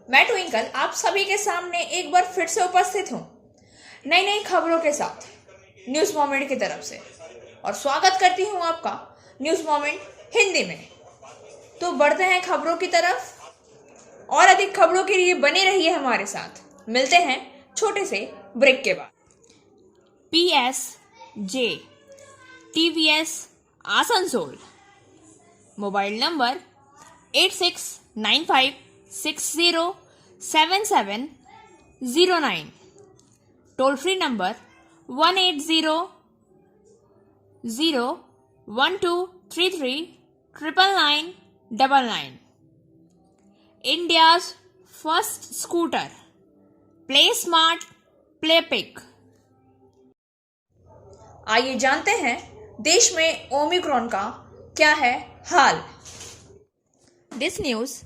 मैं ट्विंकल आप सभी के सामने एक बार फिर से उपस्थित हूँ नई नई खबरों के साथ न्यूज़ मोमेंट की तरफ से और स्वागत करती हूँ आपका न्यूज़ मोमेंट हिंदी में। तो बढ़ते हैं खबरों की तरफ और अधिक खबरों के लिए बने रहिए हमारे साथ। मिलते हैं छोटे से ब्रेक के बाद। PSJ TVS Asansol mobile number 8695607709, toll free number 18001233999। India's first scooter play smart play pick. आइए जानते हैं देश में ओमिक्रॉन का क्या है हाल। This news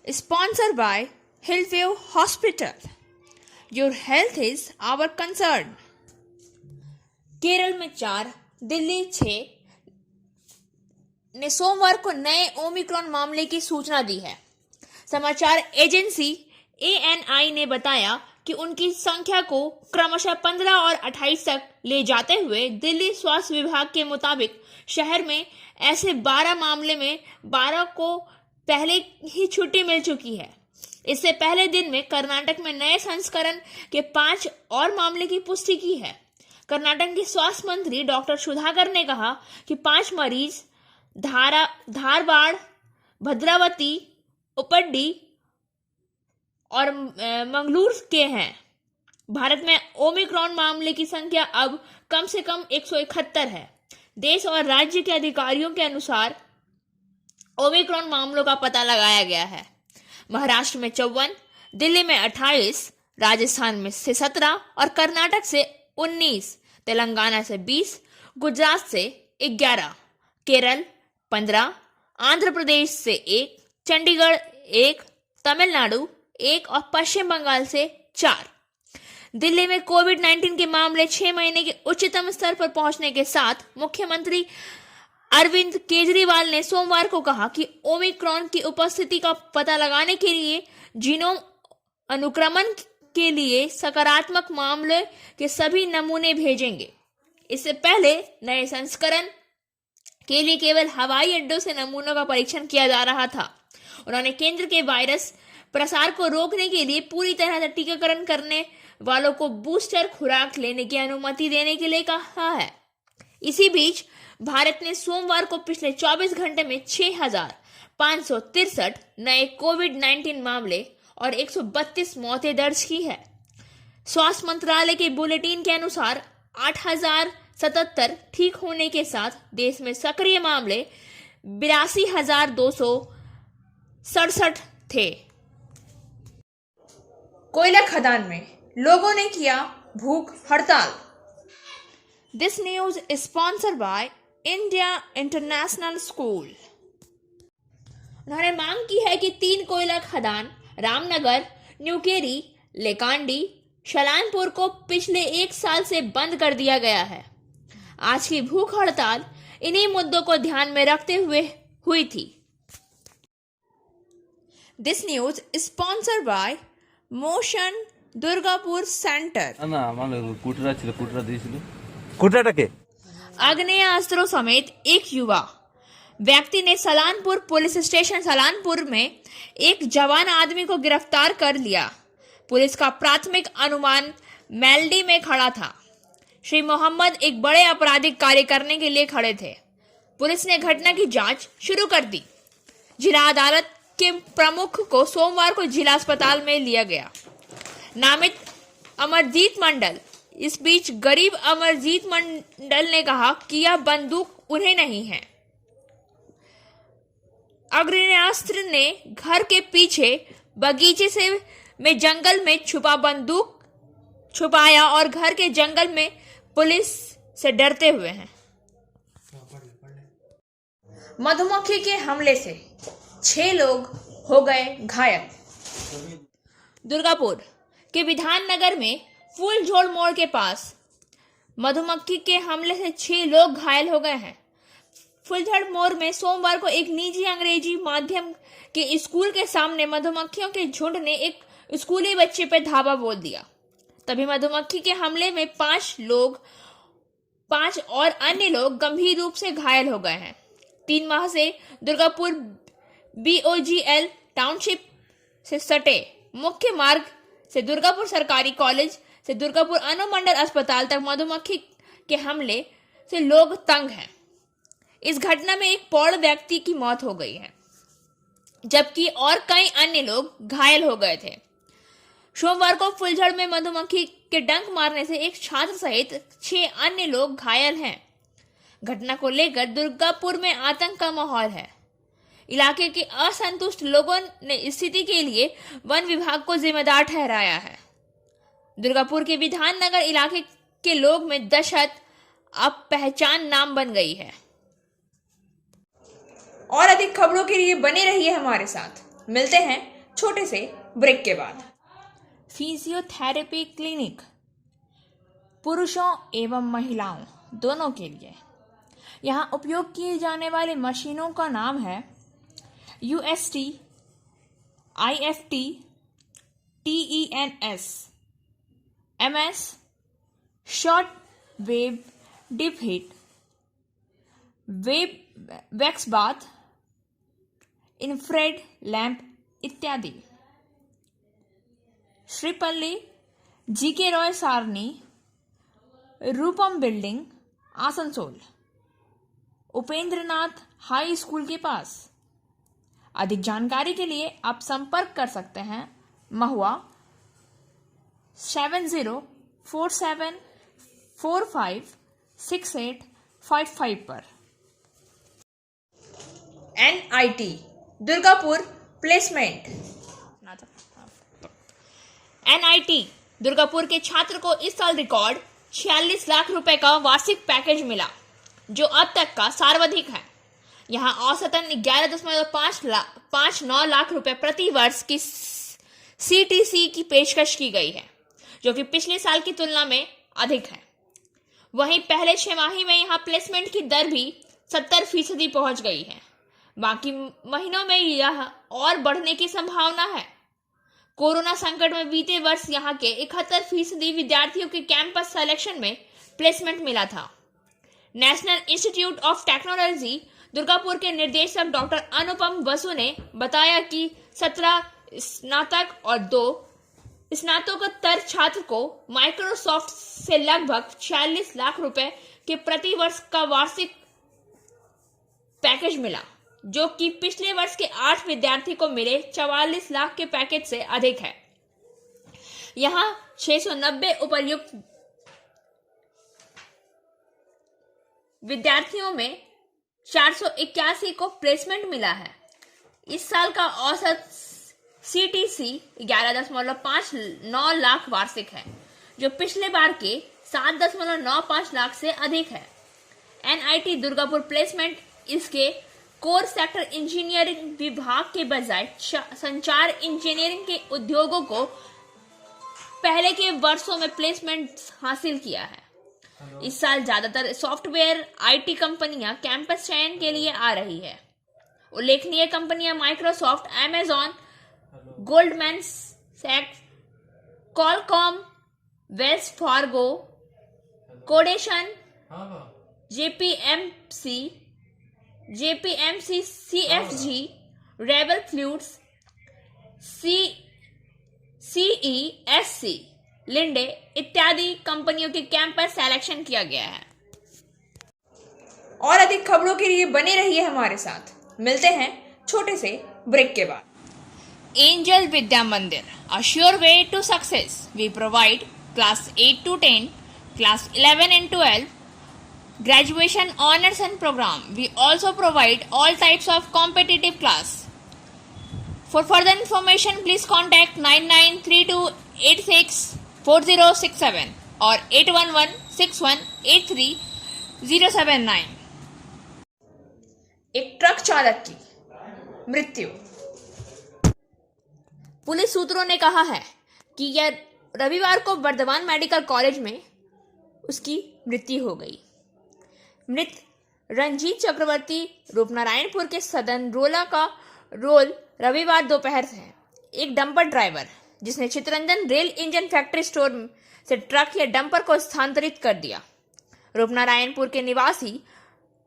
sponsored by Hillview hospital. Your health is our concern. Kerala में 4, दिल्ली 6 ने सोमवार को नए ओमिक्रॉन मामले की सूचना दी है। समाचार एजेंसी ANI ने बताया कि उनकी संख्या को क्रमशः 15 और 28 तक ले जाते हुए दिल्ली स्वास्थ्य विभाग के मुताबिक शहर में ऐसे 12 मामले में 12 को पहले ही छुट्टी मिल चुकी है। इससे पहले दिन में कर्नाटक में नए संस्करण के 5 और मामले की पुष्टि की है। कर्नाटक के स्वास्थ्य मंत्री डॉक्टर सुधाकर ने कहा कि 5 मरीज धारवाड़, भद्रावती, उपड्डी और मंगलूर के हैं। भारत में ओमिक्रॉन मामले की संख्या अब कम से कम 171 है। देश और राज्य के अधिकारियों के अनुसार ओमिक्रॉन मामलों का पता लगाया गया है। महाराष्ट्र में 54, दिल्ली में 28, राजस्थान में से 17 और कर्नाटक से 19, तेलंगाना से 20, गुजरात से 11, केरल 15, आंध्र प्रदेश से 1, चंडीगढ़ 1, तमिलनाडु 1 और पश्चिम बंगाल से 4। दिल्ली में कोविड-19 के मामले 6 महीने के उच्चतम स्तर पर पहुंचने के साथ मुख्यमंत्री अरविंद केजरीवाल ने सोमवार को कहा कि ओमिक्रॉन की उपस्थिति का पता लगाने के लिए जीनोम अनुक्रमण के लिए सकारात्मक मामले के सभी नमूने भेजेंगे। इससे पहले नए संस्करण के लिए केवल हवाई अड्डों से नमूनों का परीक्षण किया जा रहा था। उन्होंने केंद्र के वायरस प्रसार को रोकने के लिए पूरी तरह से टीकाकरण करने वालों को बूस्टर खुराक लेने की अनुमति देने के लिए कहा है। इसी बीच भारत ने सोमवार को पिछले 24 घंटे में 6,563 नए कोविड-19 मामले और 132 मौतें दर्ज की है। स्वास्थ्य मंत्रालय के बुलेटिन के अनुसार 8,077 ठीक होने के साथ देश में सक्रिय मामले 82,267 थे। कोयला खदान में लोगों ने किया भूख हड़ताल। This news sponsored by India international school. उन्होंने मांग की है कि 3 कोयला खदान रामनगर, न्यूकेरी, लेकांडी, शलानपुर को पिछले 1 साल से बंद कर दिया गया है। आज की भूख हड़ताल इन्हीं मुद्दों को ध्यान में रखते हुए हुई थी। This news sponsored by Motion Durgapur centre. आग्नेयास्त्रों समेत एक युवा व्यक्ति ने सलानपुर पुलिस स्टेशन सलानपुर में एक जवान आदमी को गिरफ्तार कर लिया। पुलिस का प्राथमिक अनुमान मेलडी में खड़ा था। श्री मोहम्मद एक बड़े आपराधिक कार्य करने के लिए खड़े थे। पुलिस ने घटना की जांच शुरू कर दी। जिला अदालत के प्रमुख को सोमवार को जिला अस्पताल में लिया गया। नामित अमरजीत मंडल। इस बीच गरीब अमरजीत मंडल ने कहा कि यह बंदूक उन्हें नहीं है। आग्नेयास्त्र ने घर के पीछे बगीचे से में जंगल में छुपा बंदूक छुपाया और घर के जंगल में पुलिस से डरते हुए हैं। मधुमक्खी के हमले से 6 लोग हो गए घायल। दुर्गापुर के विधाननगर में फूलझोड़ मोड़ के पास मधुमक्खी के हमले से 6 लोग घायल हो गए हैं। फूलझोड़ मोड़ में सोमवार को एक निजी अंग्रेजी माध्यम के स्कूल के सामने मधुमक्खियों के झुंड ने एक स्कूली बच्चे पर धावा बोल दिया। तभी मधुमक्खी के हमले में 5 और अन्य लोग गंभीर रूप से घायल हो गए हैं। 3 माह से दुर्गापुर BOGL टाउनशिप से सटे मुख्य मार्ग से दुर्गापुर सरकारी कॉलेज से दुर्गापुर अनुमंडल अस्पताल तक मधुमक्खी के हमले से लोग तंग हैं। इस घटना में एक प्रौढ़ व्यक्ति की मौत हो गई है, जबकि और कई अन्य लोग घायल हो गए थे। सोमवार को फुलझड़ में मधुमक्खी के डंक मारने से एक छात्र सहित 6 अन्य लोग घायल हैं। घटना को लेकर दुर्गापुर में आतंक का माहौल है। इलाके के असंतुष्ट लोगों ने स्थिति के लिए वन विभाग को जिम्मेदार ठहराया है। दुर्गापुर के विधान नगर इलाके के लोग में दहशत अब पहचान नाम बन गई है। और अधिक खबरों के लिए बने रहिए हमारे साथ। मिलते हैं छोटे से ब्रेक के बाद। फिजियोथेरेपी क्लिनिक पुरुषों एवं महिलाओं दोनों के लिए। यहाँ उपयोग किए जाने वाले मशीनों का नाम है UST, IFT, TENS, MS, short wave deep heat, वेब वैक्स बाथ, इंफ्रेड लैंप इत्यादि। Sripally GK Roy Sarani, Rupam building, Asansol, Upendranath high school के पास। अधिक जानकारी के लिए आप संपर्क कर सकते हैं महुआ 7047456855 पर। NIT Durgapur placement. NIT Durgapur के छात्र को इस साल रिकॉर्ड 46 लाख रुपए का वार्षिक पैकेज मिला, जो अब तक का सर्वाधिक है। यहाँ औसतन 11.59 लाख रुपए प्रति वर्ष की CTC की पेशकश की गई है, जो कि पिछले साल की तुलना में अधिक है। वहीं पहले 6 माही में यहाँ प्लेसमेंट की दर भी 70% पहुंच गई है। बाकी महीनों में यह और बढ़ने की संभावना है। कोरोना संकट में बीते वर्ष यहाँ के 71% विद्यार्थियों के कैंपस सिलेक्शन में प्लेसमेंट मिला था। National institute of technology Durgapur के निर्देशक डॉक्टर अनुपम बसु ने बताया कि 17 स्नातक और 2 स्नातकोत्तर छात्र को माइक्रोसॉफ्ट से लगभग 46 लाख रुपए के प्रति वर्ष का वार्षिक पैकेज मिला, जो कि पिछले वर्ष के 8 विद्यार्थी को मिले 44 लाख के पैकेज से अधिक है। यहाँ 690 उपर्युक्त विद्यार्थियों में 481 को प्लेसमेंट मिला है। इस साल का औसत CTC 11.59 लाख वार्षिक है, जो पिछले बार के 7.95 लाख से अधिक है। NIT दुर्गापुर प्लेसमेंट इसके कोर सेक्टर इंजीनियरिंग विभाग के बजाय संचार इंजीनियरिंग के उद्योगों को पहले के वर्षों में प्लेसमेंट हासिल किया है। इस साल ज्यादातर सॉफ्टवेयर IT कंपनियां कैंपस चयन के लिए आ रही है। उल्लेखनीय कंपनियां माइक्रोसॉफ्ट, अमेजॉन, गोल्डमैन सैक्स, Qualcomm, Wells Fargo, Codenation, JPMC, CFG, Rebel Fluids, CESC, Linde इत्यादि कंपनियों के कैंपस सिलेक्शन किया गया है। और अधिक खबरों के लिए बने रहिए हमारे साथ। मिलते हैं छोटे से ब्रेक के बाद। एंजल विद्या मंदिर, a sure way to success. We provide class 8 to 10, class 11 and 12, graduation honors and program. We also provide all types of competitive class. For further information, please contact 9932864067 or 8116183079. एक truck चालक की मृत्यु। Police सूत्रों ने कहा है कि यह रविवार को बर्दवान मेडिकल कॉलेज में उसकी मृत्यु हो गई। मृत रंजीत चक्रवर्ती रूपनारायणपुर के सदन रोला का रोल रविवार दोपहर है। एक डंपर ड्राइवर जिसने Chittaranjan rail engine factory store से ट्रक या डंपर को स्थानांतरित कर दिया। रूपनारायणपुर के निवासी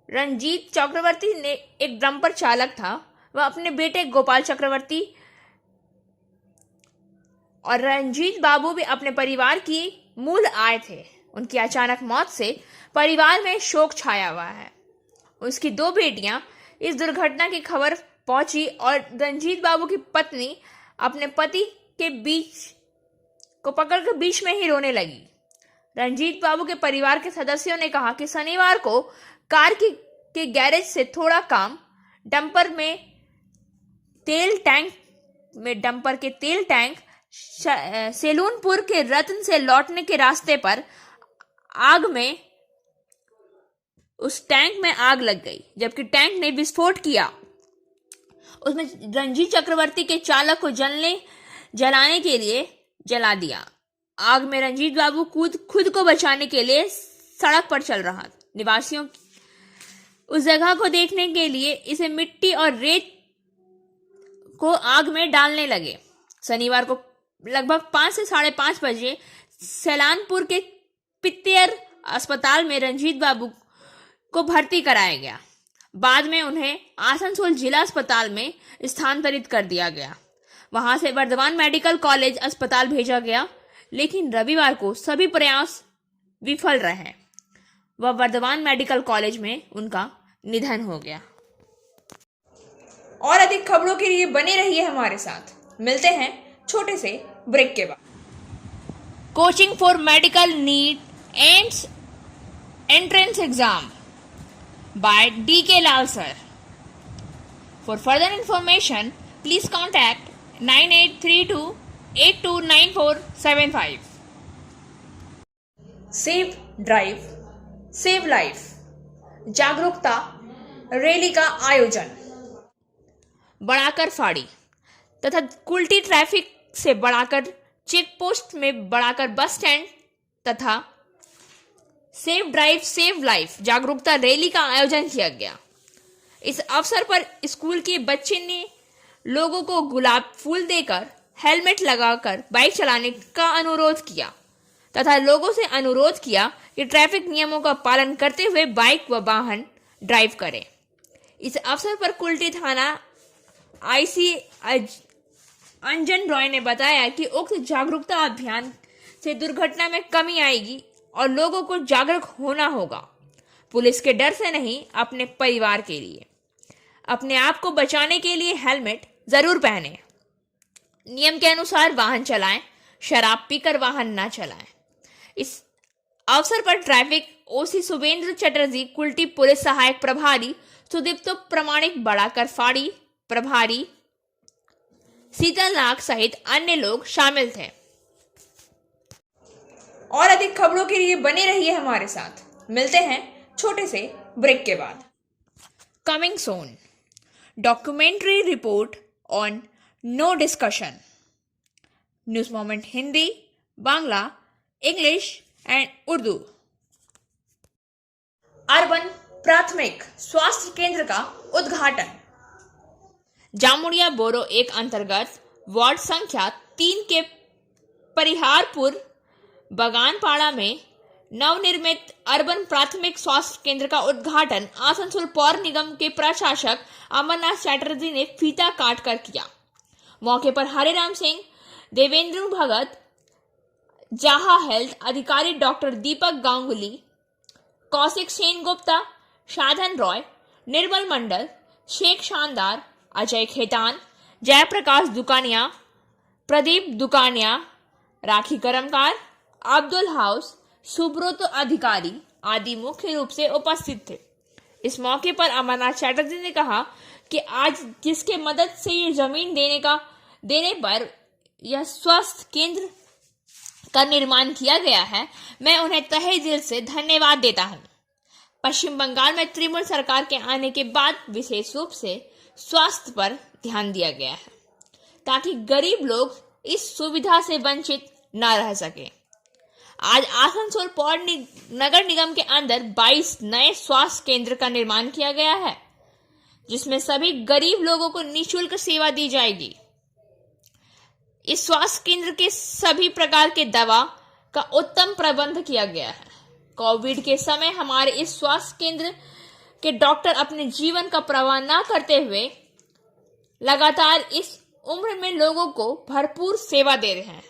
रंजीत चक्रवर्ती ने एक डंपर चालक था। वह अपने बेटे गोपाल चक्रवर्ती और रंजीत बाबू भी अपने परिवार की मूल आय थे। उनकी अचानक मौत से परिवार में शोक छाया हुआ है। उसकी 2 बेटियां इस दुर्घटना की खबर पहुंची और रंजीत बाबू की पत्नी अपने पति के बीच को पकड़कर बीच में ही रोने लगी। रंजीत बाबू के परिवार के सदस्यों ने कहा कि शनिवार को कार के गैरेज से थोड़ा काम डंपर के तेल टैंक सेलूनपुर के रत्न से लौटने के रास्ते पर उस टैंक में आग लग गई, जबकि टैंक ने विस्फोट किया। उसमें रंजीत चक्रवर्ती के चालक को जलाने के लिए जला दिया। आग में रंजीत बाबू खुद को बचाने के लिए सड़क पर चल रहा। निवासियों उस जगह को देखने के लिए इसे मिट्टी और रेत को आग में डालने लगे। शनिवार को लगभग 5 से 5:30 बजे सैलानपुर के पित्तेर अस्पताल में रंजीत बाबू को भर्ती कराया गया। बाद में उन्हें आसनसोल जिला अस्पताल में स्थानांतरित कर दिया गया। वहां से वर्धमान मेडिकल कॉलेज अस्पताल भेजा गया, लेकिन रविवार को सभी प्रयास विफल रहे। वह वर्धमान मेडिकल कॉलेज में उनका निधन हो गया। और अधिक खबरों के लिए बने रहिए हमारे साथ। मिलते हैं छोटे से ब्रेक के बाद। Coaching for medical NEET ends entrance exam by D.K. Lal sir. For further information, please contact 9832829475. Save drive save life जागरूकता रैली का आयोजन बढ़ाकर फाड़ी तथा कुल्टी ट्रैफिक से बढ़ाकर चेक पोस्ट में बढ़ाकर बस स्टैंड तथा सेव ड्राइव सेव लाइफ जागरूकता रैली का आयोजन किया गया। इस अवसर पर स्कूल के बच्चे ने लोगों को गुलाब फूल देकर हेलमेट लगाकर बाइक चलाने का अनुरोध किया तथा लोगों से अनुरोध किया कि ट्रैफिक नियमों का पालन करते हुए बाइक व वाहन ड्राइव करें। इस अवसर पर कुल्टी थाना आईसी अंजन रॉय ने बताया कि उक्त जागरूकता अभियान से दुर्घटना में कमी आएगी और लोगों को जागरूक होना होगा। पुलिस के डर से नहीं, अपने परिवार के लिए, अपने आप को बचाने के लिए हेलमेट जरूर पहने। नियम के अनुसार वाहन चलाएं, शराब पीकर वाहन ना चलाएं। इस अवसर पर ट्रैफिक ओसी सुबेंद्र चटर्जी, कुल्टी पुलिस सहायक प्रभारी सुदीप्तो प्रमाणिक, बढ़ाकर फाड़ी प्रभारी शीतल नाग सहित अन्य लोग शामिल थे। और अधिक खबरों के लिए बने रहिए हमारे साथ। मिलते हैं छोटे से ब्रेक के बाद। Coming soon documentary report on no discussion. News moment Hindi, Bangla, English and Urdu. Urban प्राथमिक स्वास्थ्य केंद्र का उद्घाटन। जामुड़िया बोरो 1 अंतर्गत वार्ड संख्या 3 के परिहारपुर बगानपाड़ा में नवनिर्मित अर्बन प्राथमिक स्वास्थ्य केंद्र का उद्घाटन आसनसोल पौर निगम के प्रशासक अमरनाथ चैटर्जी ने फीता काट कर किया। मौके पर हरिराम सिंह, देवेंद्र भगत, जाहा हेल्थ अधिकारी डॉक्टर दीपक गांगुली, कौशिक सेन गुप्ता, साधन रॉय, निर्मल मंडल, शेख शानदार, अजय खेतान, जयप्रकाश दुकानिया, प्रदीप दुकानिया, राखी करमकार, अब्दुल हाउस, सुब्रत अधिकारी आदि मुख्य रूप से उपस्थित थे। इस मौके पर अमरनाथ चैटर्जी ने कहा कि आज जिसके मदद से ये जमीन देने पर यह स्वास्थ्य केंद्र का निर्माण किया गया है, मैं उन्हें तहे दिल से धन्यवाद देता हूं। पश्चिम बंगाल में तृणमूल सरकार के आने के बाद विशेष रूप से स्वास्थ्य पर ध्यान दिया गया है ताकि गरीब लोग इस सुविधा से वंचित न रह सके। आज आसनसोल पौर नगर निगम के अंदर 22 नए स्वास्थ्य केंद्र का निर्माण किया गया है, जिसमें सभी गरीब लोगों को निःशुल्क सेवा दी जाएगी। इस स्वास्थ्य केंद्र के सभी प्रकार के दवा का उत्तम प्रबंध किया गया है। कोविड के समय हमारे इस स्वास्थ्य केंद्र के डॉक्टर अपने जीवन का परवाह न करते हुए लगातार इस उम्र में लोगों को भरपूर सेवा दे रहे हैं।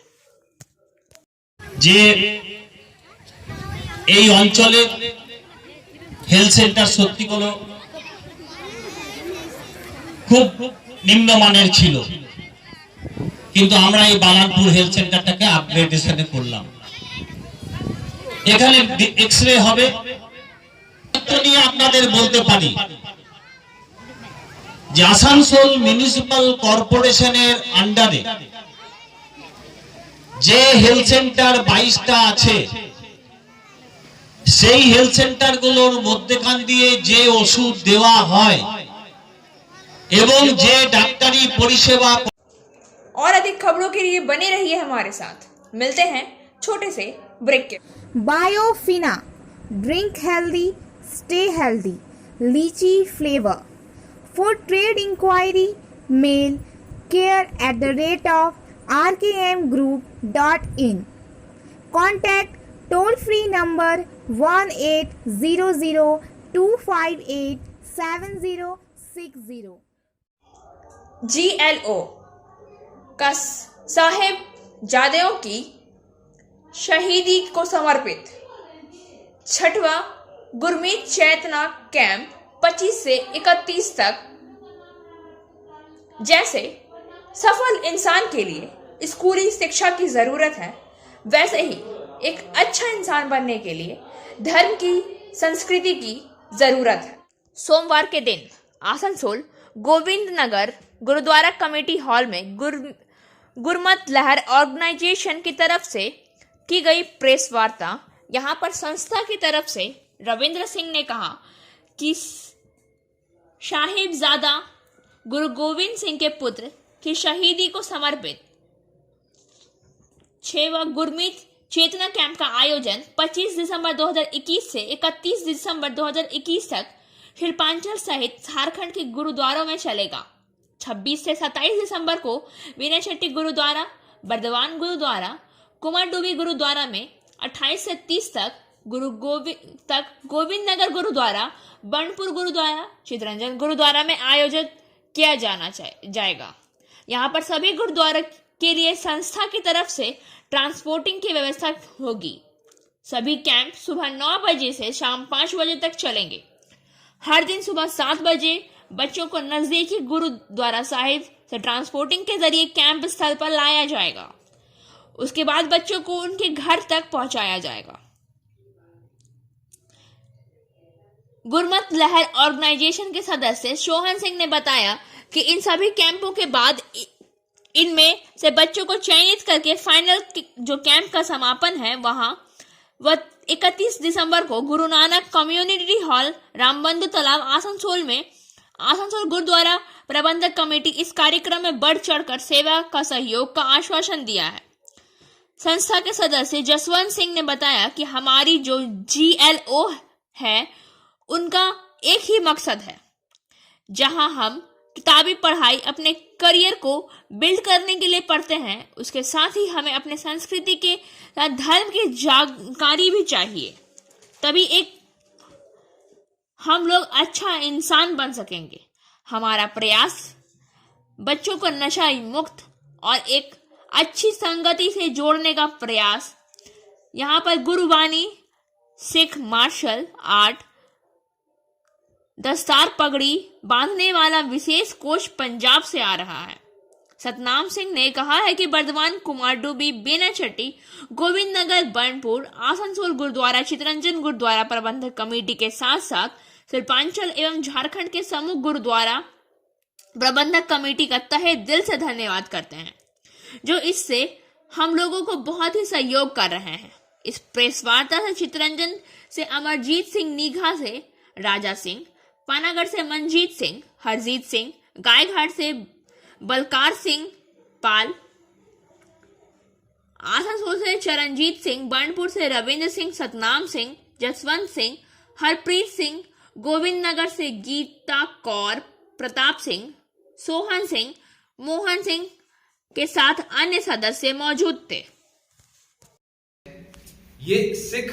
যে এই অঞ্চলে হেলথ সেন্টার সত্যি কোনো খুব নিম্নমানের ছিল, কিন্তু আমরা এই বালানপুর হেলথ সেন্টারটাকে আপগ্রেডেশনে করলাম। এখানে এক্সরে হবে। নিয়ে আপনাদের বলতে পারি যে আসানসোল মিউনিসিপাল কর্পোরেশনের আন্ডারে যে হেলথ সেন্টার 22টা আছে, সেই হেলথ সেন্টারগুলোর মধ্যখান দিয়ে যে ওষুধ দেওয়া হয় এবং যে ডাক্তারি পরিষেবা। और अधिक खबरों के लिए बने रहिए हमारे साथ। मिलते हैं छोटे से ब्रेक के। Biofina, drink healthy, stay healthy. Lychee flavor. For trade inquiry, mail care@rkmgroup.in. Contact toll free number 1800-258-7060. GLO का साहेब जादेओं की शहीदी को समर्पित 6वां गुरमीत चेतना कैंप 25 से 31 तक। जैसे सफल इंसान के लिए स्कूली शिक्षा की जरूरत है, वैसे ही एक अच्छा इंसान बनने के लिए धर्म की संस्कृति की जरूरत है। सोमवार के दिन आसनसोल गोविंद नगर गुरुद्वारा कमेटी हॉल में गुरमत लहर ऑर्गेनाइजेशन की तरफ से की गई प्रेस वार्ता। यहां पर संस्था की तरफ से रविंद्र सिंह ने कहा कि साहिबजादा गुरु गोविंद सिंह के पुत्र की शहीदी को समर्पित 6वां गुरमीत चेतना कैंप का आयोजन 25 दिसंबर 2021 से 31 दिसंबर 2021 तक शिल्पांचल सहित झारखंड के गुरुद्वारों में चलेगा। 26 से 27 दिसंबर को विनय शेट्टी गुरुद्वारा, बर्दवान गुरुद्वारा, कुमारडूबी गुरुद्वारा में, 28 से 30 तक गोविंद नगर गुरुद्वारा, बर्नपुर गुरुद्वारा, चितरंजन गुरुद्वारा में आयोजित किया जाएगा। यहाँ पर सभी गुरुद्वारा के लिए संस्था की तरफ से ट्रांसपोर्टिंग की व्यवस्था होगी। सभी कैंप सुबह 9 बजे से शाम 5 बजे तक चलेंगे। हर दिन सुबह 7 बजे बच्चों को नजदीकी गुरुद्वारा साहिब से ट्रांसपोर्टिंग के जरिए कैंप स्थल पर लाया जाएगा। उसके बाद बच्चों को उनके घर तक पहुंचाया जाएगा। गुरमत लहर ऑर्गेनाइजेशन के सदस्य सोहन सिंह ने बताया कि इन सभी कैंपों के बाद इनमें से बच्चों को चयनित करके फाइनल जो कैंप का समापन है वह 31 दिसंबर को गुरु नानक कम्युनिटी हॉल, रामबंधु तालाब, आसनसोल में आसनसोल गुरुद्वारा प्रबंधक कमेटी इस कार्यक्रम में बढ़ चढ़कर सेवा का सहयोग का आश्वासन दिया है। संस्था के सदस्य जसवंत सिंह ने बताया कि हमारी जो GLO है उनका एक ही मकसद है, जहां हम किताबी पढ़ाई अपने करियर को बिल्ड करने के लिए पढ़ते हैं, उसके साथ ही हमें अपने संस्कृति के धर्म की जानकारी भी चाहिए, तभी एक हम लोग अच्छा इंसान बन सकेंगे। हमारा प्रयास बच्चों को नशा मुक्त और एक अच्छी संगति से जोड़ने का प्रयास। यहाँ पर गुरुबानी, सिख मार्शल आर्ट, दस्तार पगड़ी बांधने वाला विशेष कोच पंजाब से आ रहा है। सतनाम सिंह ने कहा है कि बर्दवान, कुमारडूबी, बेनाचट्टी, गोविंद नगर, बर्नपुर, आसनसोल गुरुद्वारा, चितरंजन गुरुद्वारा प्रबंधक कमेटी के साथ साथ शिल्पांचल एवं झारखंड के समूह गुरुद्वारा प्रबंधक कमेटी का तहे दिल से धन्यवाद करते हैं, जो इससे हम लोगों को बहुत ही सहयोग कर रहे हैं। इस प्रेस वार्ता से चितरंजन से अमरजीत सिंह, नीघा से राजा सिंह, पानागढ़ से मनजीत सिंह, हरजीत सिंह, गायघाट से बलकार सिंह पाल, आसनसोल से चरणजीत सिंह, बर्नपुर से रविंद्र सिंह, सतनाम सिंह, जसवंत सिंह, हरप्रीत सिंह, गोविंद नगर से गीता कौर, प्रताप सिंह, सोहन सिंह, मोहन सिंह, के साथ अन्य सदस्य मौजूद थे। ये सिख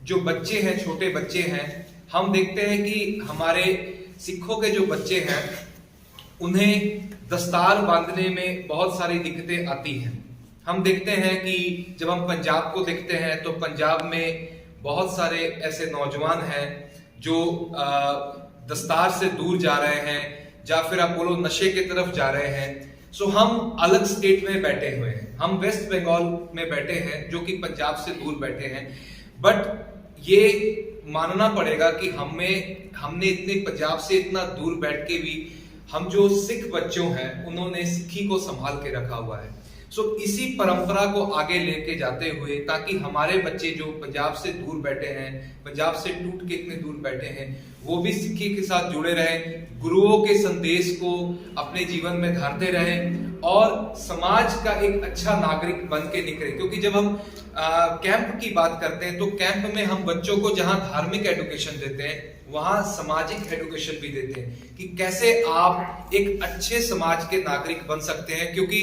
जो बच्चे हैं, छोटे बच्चे हैं, हम देखते हैं कि हमारे सिखों के जो बच्चे हैं उन्हें दस्तार बांधने में बहुत सारी दिक्कतें आती हैं। हम देखते हैं कि जब हम पंजाब को देखते हैं तो पंजाब में बहुत सारे ऐसे नौजवान हैं जो दस्तार से दूर जा रहे हैं, या फिर आप बोलो नशे की तरफ जा रहे हैं। सो हम अलग स्टेट में बैठे हुए हैं, हम वेस्ट बंगाल में बैठे हैं जो कि पंजाब से दूर बैठे हैं। बट ये मानना पड़ेगा कि हमने इतने पंजाब से इतना दूर बैठ के भी हम जो सिख बच्चों हैं उन्होंने सिक्खी को संभाल के रखा हुआ है। सो इसी परंपरा को आगे लेके जाते हुए, ताकि हमारे बच्चे जो पंजाब से दूर बैठे हैं, पंजाब से टूट के इतने दूर बैठे हैं, वो भी सिक्खी के साथ जुड़े रहें, गुरुओं के संदेश को अपने जीवन में धारते रहें और समाज का एक अच्छा नागरिक बन के निकले। क्योंकि जब हम कैंप की बात करते हैं तो कैंप में हम बच्चों को जहां धार्मिक एजुकेशन देते हैं वहां सामाजिक एजुकेशन भी देते हैं कि कैसे आप एक अच्छे समाज के नागरिक बन सकते हैं। क्योंकि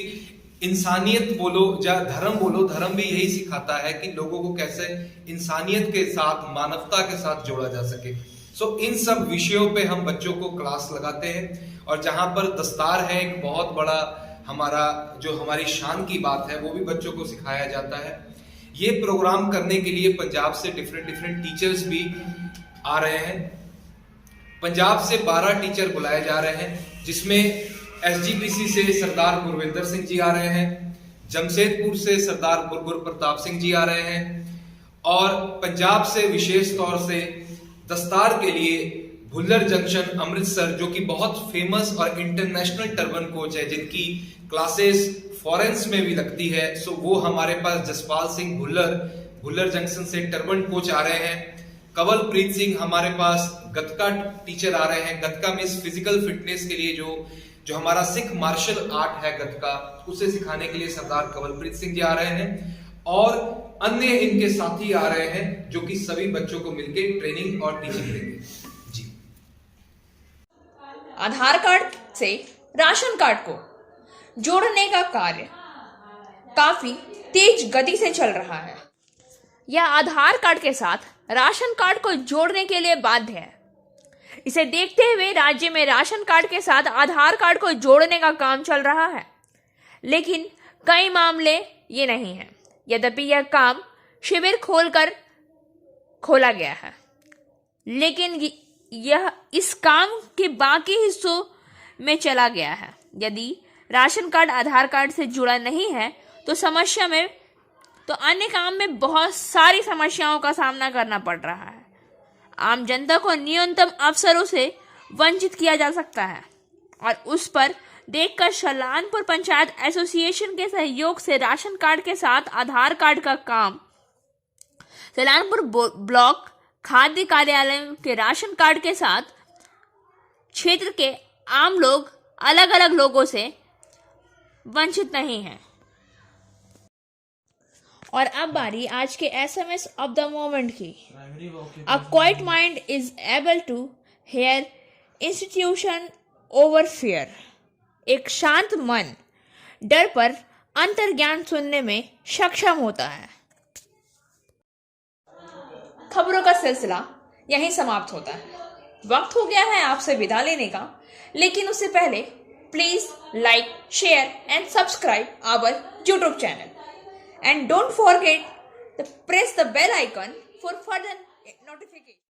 इंसानियत बोलो या धर्म बोलो, धर्म भी यही सिखाता है कि लोगों को कैसे इंसानियत के साथ, मानवता के साथ जोड़ा जा सके। सो इन सब विषयों पे हम बच्चों को क्लास लगाते हैं और जहां पर दस्तार है एक बहुत बड़ा हमारी शान की बात है, वो भी बच्चों को सिखाया जाता है। ये प्रोग्राम करने के लिए पंजाब से डिफरेंट टीचर्स भी आ रहे हैं। पंजाब से 12 टीचर बुलाए जा रहे हैं, जिसमें एसजीपीसी से सरदार गुरविंदर सिंह जी आ रहे हैं, जमशेदपुर से सरदार गुरगुर प्रताप सिंह जी आ रहे हैं और पंजाब से विशेष तौर से दस्तार के लिए भुल्लर जंक्शन अमृतसर, जो कि बहुत फेमस और इंटरनेशनल टर्बन कोच है जिनकी क्लासेस फॉरेन्स में भी लगती है। सो वो हमारे पास जसपाल सिंह भुल्लर जंक्शन से टर्बन कोच आ रहे हैं। कंवलप्रीत सिंह हमारे पास गतका टीचर आ रहे हैं। गतका में फिजिकल फिटनेस के लिए जो हमारा सिख मार्शल आर्ट है गतका, उसे सिखाने के लिए सरदार कंवलप्रीत सिंह जी आ रहे हैं और अन्य इनके साथी आ रहे हैं जो कि सभी बच्चों को मिलकर ट्रेनिंग और टीचिंग देंगे। जी। आधार कार्ड से राशन कार्ड को जोड़ने का कार्य काफी तेज गति से चल रहा है। यह आधार कार्ड के साथ राशन कार्ड को जोड़ने के लिए बाध्य है। इसे देखते हुए राज्य में राशन कार्ड के साथ आधार कार्ड को जोड़ने का काम चल रहा है, लेकिन कई मामले ये नहीं है। यद्यपि यह काम शिविर खोला गया है, लेकिन यह इस काम के बाकी हिस्सों में चला गया है। यदि राशन कार्ड आधार कार्ड से जुड़ा नहीं है तो अन्य काम में बहुत सारी समस्याओं का सामना करना पड़ रहा है। आम जनता को न्यूनतम अवसरों से वंचित किया जा सकता है और उस पर देखकर सलानपुर पंचायत एसोसिएशन के सहयोग से राशन कार्ड के साथ आधार कार्ड का काम सलानपुर ब्लॉक खाद्य कार्यालय के राशन कार्ड के साथ क्षेत्र के आम लोग अलग अलग लोगों से वंचित नहीं हैं। और अब बारी आज के एसएमएस ऑफ द मोमेंट की। A quiet mind is able to hear intuition over fear. एक शांत मन डर पर अंतर्ज्ञान सुनने में सक्षम होता है। खबरों का सिलसिला यहीं समाप्त होता है। वक्त हो गया है आपसे विदा लेने का, लेकिन उससे पहले please like, share and subscribe our YouTube channel. And don't forget to press the bell icon for further notification.